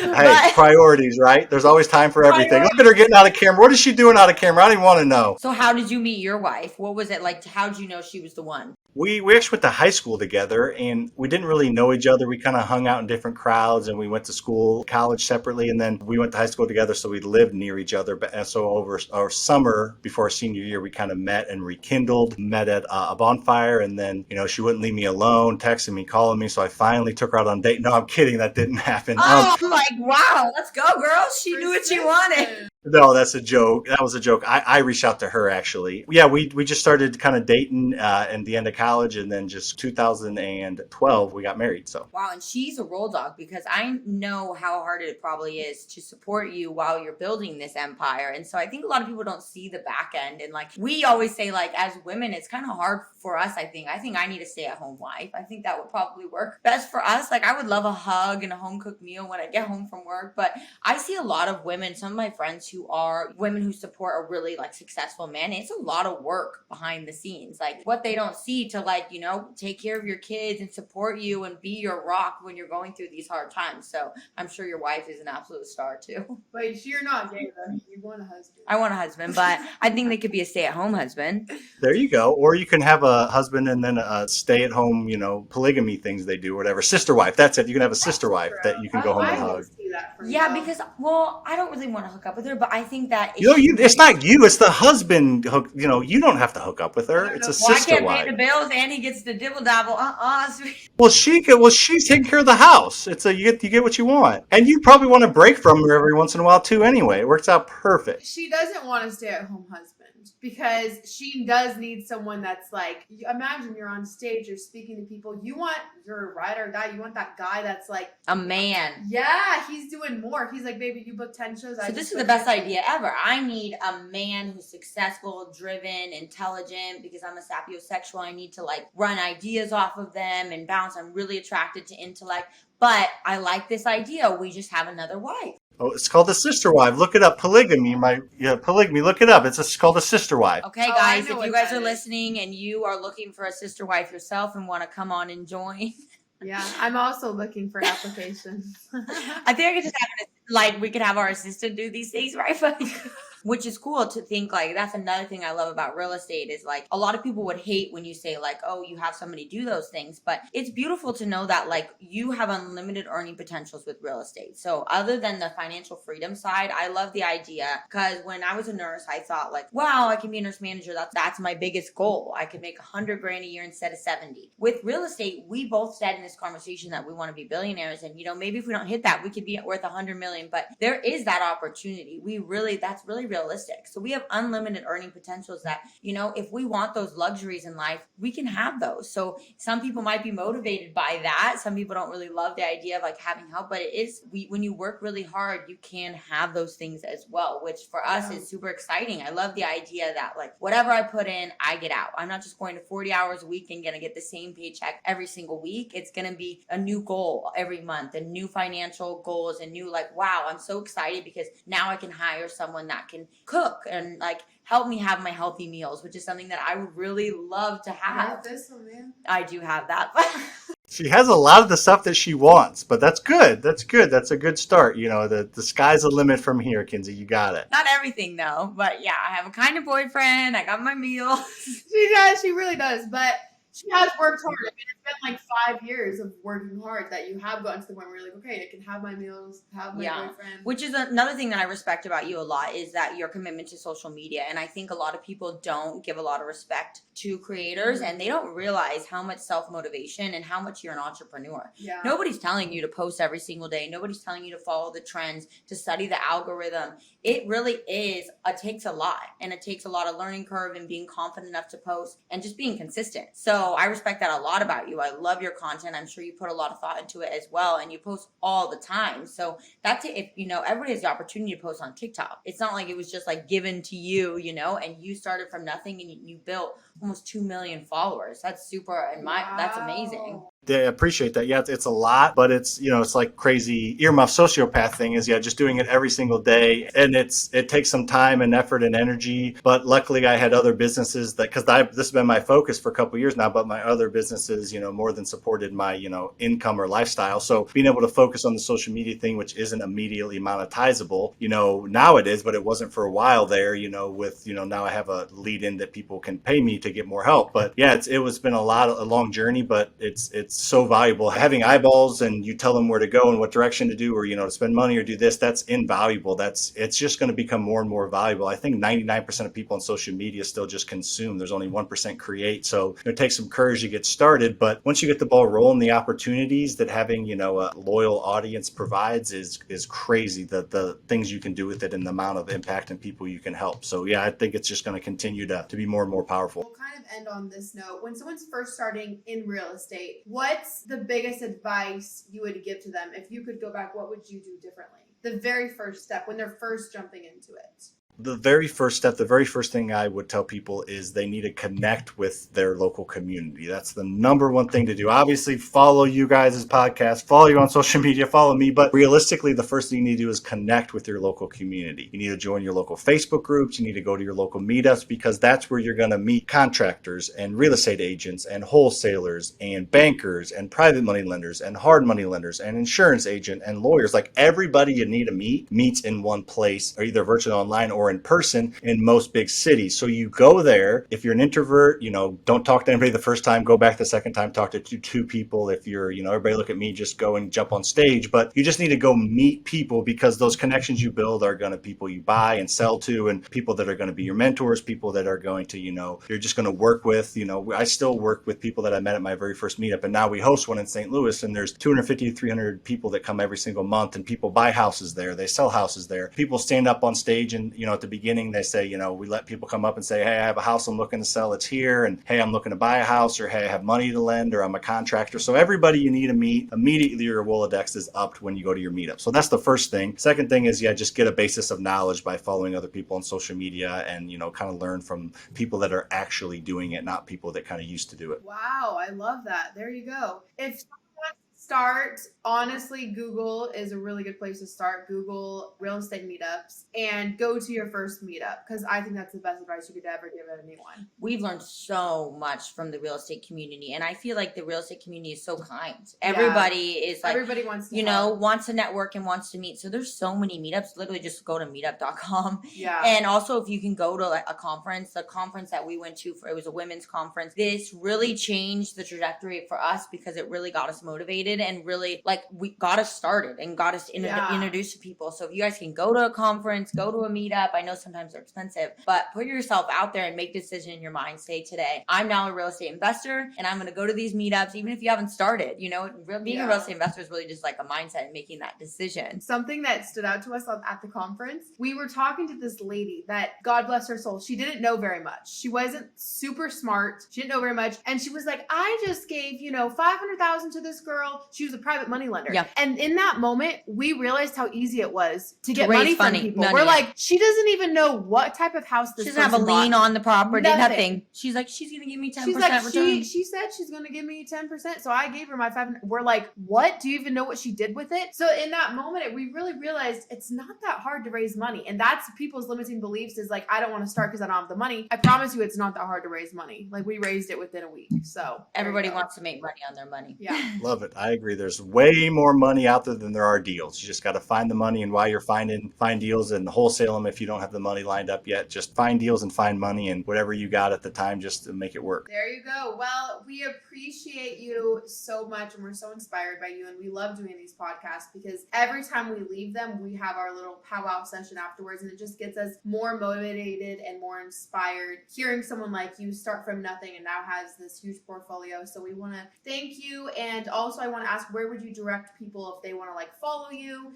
B: Hey, priorities, right? There's always time for everything. Look at her getting out of camera. What is she doing out of camera? I don't even want to know.
A: So how did you meet your wife? What was it like? How did you know she was the one?
B: We actually went to high school together, and we didn't really know each other. We kind of hung out in different crowds, and we went to school, college separately, and then we went to high school together, so we lived near each other. And so over our summer before our senior year, we kind of met and rekindled, met at a bonfire, and then, she wouldn't leave me alone, texting me, calling me, so I finally took her out on a date. No, I'm kidding. That didn't happen.
A: Oh, I'm like, wow, let's go, girl. She knew what she wanted.
B: No, that's a joke. That was a joke. I reached out to her, actually. Yeah, we just started kind of dating in the end of college, and then just 2012, we got married. So
A: wow, and she's a roll dog, because I know how hard it probably is to support you while you're building this empire. And so I think a lot of people don't see the back end. And we always say, as women, it's kind of hard for us, I think. I need a stay-at-home wife. I think that would probably work best for us. I would love a hug and a home-cooked meal when I get home from work. But I see a lot of women, some of my friends who are women who support a really like successful man. It's a lot of work behind the scenes, like what they don't see to like, you know, take care of your kids and support you and be your rock when you're going through these hard times. So I'm sure your wife is an absolute star too.
C: But you're not gay though. You want a husband.
A: I want a husband, but I think they could be a stay-at-home husband.
B: There you go. Or you can have a husband and then a stay-at-home, polygamy things they do, whatever. Sister wife. That's it. You can have a sister wife that you can go home and
C: I
B: hug.
C: would see that for
A: Yeah,
C: you.
A: because I don't really want to hook up with her, but I think that
B: It's not you. It's the husband. You don't have to hook up with her. It's a
A: well, I
B: sister
A: can't
B: wife.
A: pay the bills and he gets to dibble dabble.
B: Well, she's taking care of the house. You get what you want, and you probably want to break from her every once in a while too. Anyway, it works out perfect.
C: She doesn't want a stay-at-home husband because she does need someone that's like, imagine you're on stage, you're speaking to people, you're a ride or die, you want that guy that's like
A: A man.
C: yeah, he's doing more. He's like, baby, you book 10 shows.
A: So this is the best idea ever. I need a man who's successful, driven, intelligent, because I'm a sapiosexual. I need to like run ideas off of them and bounce. I'm really attracted to intellect, but I like this idea. We just have another wife.
B: Oh, it's called a sister wife. Look it up. Polygamy. Polygamy. Look it up. It's called a sister wife.
A: Okay,
C: Oh,
A: guys,
C: I know
A: if you
C: what
A: guys
C: that
A: are
C: is.
A: listening and you are looking for a sister wife yourself and want to come on and join,
C: Yeah, I'm also looking for applications.
A: I think I could just we could have our assistant do these things, right? Which is cool to think like that's another thing I love about real estate is like a lot of people would hate when you say like, oh, you have somebody do those things, but it's beautiful to know that like you have unlimited earning potentials with real estate. So other than the financial freedom side, I love the idea because when I was a nurse, I thought like, wow, I can be a nurse manager. That's my biggest goal. I could make $100 grand a year instead of 70. With real estate, we both said in this conversation that we want to be billionaires, and maybe if we don't hit that, we could be worth 100 million. But there is that opportunity. That's really realistic. So we have unlimited earning potentials that, if we want those luxuries in life, we can have those. So some people might be motivated by that. Some people don't really love the idea of like having help, but when you work really hard, you can have those things as well, which for us is super exciting. I love the idea that like whatever I put in, I get out. I'm not just going to 40 hours a week and going to get the same paycheck every single week. It's going to be a new goal every month and new financial goals and new like, wow, I'm so excited because now I can hire someone that can cook and like help me have my healthy meals, which is something that I would really love to have.
C: This one, man.
A: I do have that.
B: She has a lot of the stuff that she wants, but that's good. That's good. That's a good start. The sky's the limit from here, Kinsey. You got it.
A: Not everything though, but yeah, I have a kind of boyfriend. I got my meals.
C: She does. She really does. But she has worked hard. I mean, it's been like 5 years of working hard that you have gotten to the point where you're like, okay, I can have my meals, have my boyfriend.
A: Which is another thing that I respect about you a lot is that your commitment to social media. And I think a lot of people don't give a lot of respect to creators and they don't realize how much self-motivation and how much you're an entrepreneur.
C: Yeah.
A: Nobody's telling you to post every single day. Nobody's telling you to follow the trends, to study the algorithm. It really is, it takes a lot, and it takes a lot of learning curve and being confident enough to post and just being consistent. So I respect that a lot about you. I love your content. I'm sure you put a lot of thought into it as well, and you post all the time. So that's it. If everybody has the opportunity to post on TikTok. It's not like it was just like given to you, and you started from nothing and you built almost 2 million followers. That's super, that's amazing.
B: Yeah, I appreciate that. Yeah, it's a lot, but it's like crazy earmuff sociopath thing is just doing it every single day, and it takes some time and effort and energy. But luckily, I had other businesses because this has been my focus for a couple of years now. But my other businesses, more than supported my income or lifestyle. So being able to focus on the social media thing, which isn't immediately monetizable, now it is, but it wasn't for a while there. With now I have a lead in that people can pay me to get more help. But yeah, it's been a long journey, but it's so valuable. Having eyeballs and you tell them where to go and what direction to do, or to spend money or do this, that's invaluable. It's just going to become more and more valuable. I think 99% of people on social media still just consume. There's only 1% create. So it takes some courage to get started, but once you get the ball rolling, the opportunities that having a loyal audience provides is crazy. The things you can do with it and the amount of impact and people you can help. So yeah, I think it's just going to continue to be more and more powerful.
C: We'll kind of end on this note. When someone's first starting in real estate, what's the biggest advice you would give to them? If you could go back, what would you do differently? The very first step when they're first jumping into it.
B: The very first step, the very first thing I would tell people is they need to connect with their local community. That's the number one thing to do. Obviously, follow you guys' podcast, follow you on social media, follow me. But realistically, the first thing you need to do is connect with your local community. You need to join your local Facebook groups. You need to go to your local meetups, because that's where you're going to meet contractors and real estate agents and wholesalers and bankers and private money lenders and hard money lenders and insurance agent and lawyers. Like, everybody you need to meet meets in one place, or either virtually online or in person in most big cities. So you go there. If you're an introvert, don't talk to anybody the first time, go back the second time, talk to two people. If you're, everybody look at me, just go and jump on stage. But you just need to go meet people, because those connections you build are going to people you buy and sell to, and people that are going to be your mentors, people that are going to, you're just going to work with. I still work with people that I met at my very first meetup, and now we host one in St. Louis, and there's 250 to 300 people that come every single month, and people buy houses there, they sell houses there. People stand up on stage, and at the beginning they say, we let people come up and say, hey, I have a house I'm looking to sell, it's here, and hey, I'm looking to buy a house, or hey, I have money to lend, or I'm a contractor. So everybody you need to meet, immediately your Rolodex is upped when you go to your meetup. So that's the first thing. Second thing is, just get a basis of knowledge by following other people on social media, and kind of learn from people that are actually doing it, not people that kind of used to do it.
C: Wow, I love that. There you go. If someone wants to start, honestly, Google is a really good place to start. Google real estate meetups and go to your first meetup, because I think that's the best advice you could ever give anyone.
A: We've learned so much from the real estate community, and I feel like the real estate community is so kind. Everybody is like,
C: everybody wants to help.
A: wants to network and wants to meet. So there's so many meetups. Literally, just go to meetup.com.
C: Yeah.
A: And also, if you can go to like a conference, the conference that we went to, it was a women's conference. This really changed the trajectory for us, because it really got us motivated, and really we got us started and got us introduced to people. So if you guys can go to a conference, go to a meetup, I know sometimes they're expensive, but put yourself out there and make a decision in your mind. Say, today, I'm now a real estate investor, and I'm going to go to these meetups, even if you haven't started. Being a real estate investor is really just like a mindset and making that decision.
C: Something that stood out to us at the conference, we were talking to this lady that, God bless her soul, she didn't know very much. She wasn't super smart. She didn't know very much. And she was like, I just gave, $500,000 to this girl. She was a private money lender.
A: Yeah.
C: And in that moment, we realized how easy it was to get
A: raise
C: money from people. We're like, she doesn't even know what type of house this
A: She doesn't have a lien on the property. Nothing. She's like, she's going to give me 10%
C: she's like,
A: return.
C: She said she's going to give me 10%. So I gave her my 500. We're like, what? Do you even know what she did with it? So in that moment, we really realized it's not that hard to raise money. And that's people's limiting beliefs, is like, I don't want to start because I don't have the money. I promise you, it's not that hard to raise money. Like, we raised it within a week. So
A: everybody wants to make money on their money.
C: Yeah.
B: Love it. I agree. There's way more money out there than there are deals. You just got to find the money, and while you're find deals and wholesale them if you don't have the money lined up yet. Just find deals and find money, and whatever you got at the time, just to make it work.
C: There you go. Well, we appreciate you so much, and we're so inspired by you, and we love doing these podcasts, because every time we leave them, we have our little powwow session afterwards, and it just gets us more motivated and more inspired hearing someone like you start from nothing and now has this huge portfolio. So we want to thank you. And also, I want to ask, where would you direct people if they want to follow you?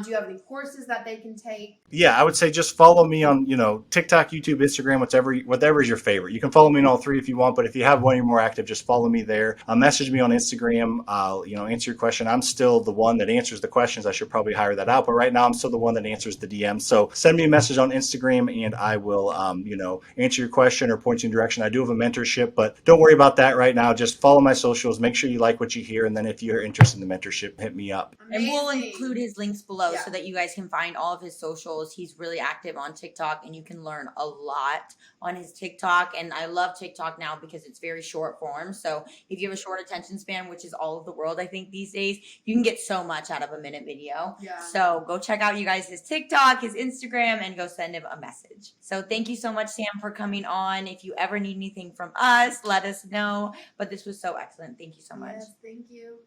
C: Do you have any courses that they can take?
B: Yeah, I would say just follow me on, TikTok, YouTube, Instagram, whatever is your favorite. You can follow me on all three if you want, but if you have one you're more active, just follow me there. Message me on Instagram. I'll, answer your question. I'm still the one that answers the questions. I should probably hire that out, but right now I'm still the one that answers the DMs. So send me a message on Instagram, and I will, answer your question or point you in direction. I do have a mentorship, but don't worry about that right now. Just follow my socials. Make sure you like what you hear, and then if you're interested in the mentorship, hit me up.
A: Amazing. And we'll include his links below so that you guys can find all of his socials. He's really active on TikTok, and you can learn a lot on his TikTok. And I love TikTok now because it's very short form. So if you have a short attention span, which is all of the world, I think these days, you can get so much out of a minute video.
C: Yeah.
A: So go check out you guys his TikTok, his Instagram, and go send him a message. So thank you so much, Sam, for coming on. If you ever need anything from us, let us know. But this was so excellent. Thank you so much.
C: Yes, thank you.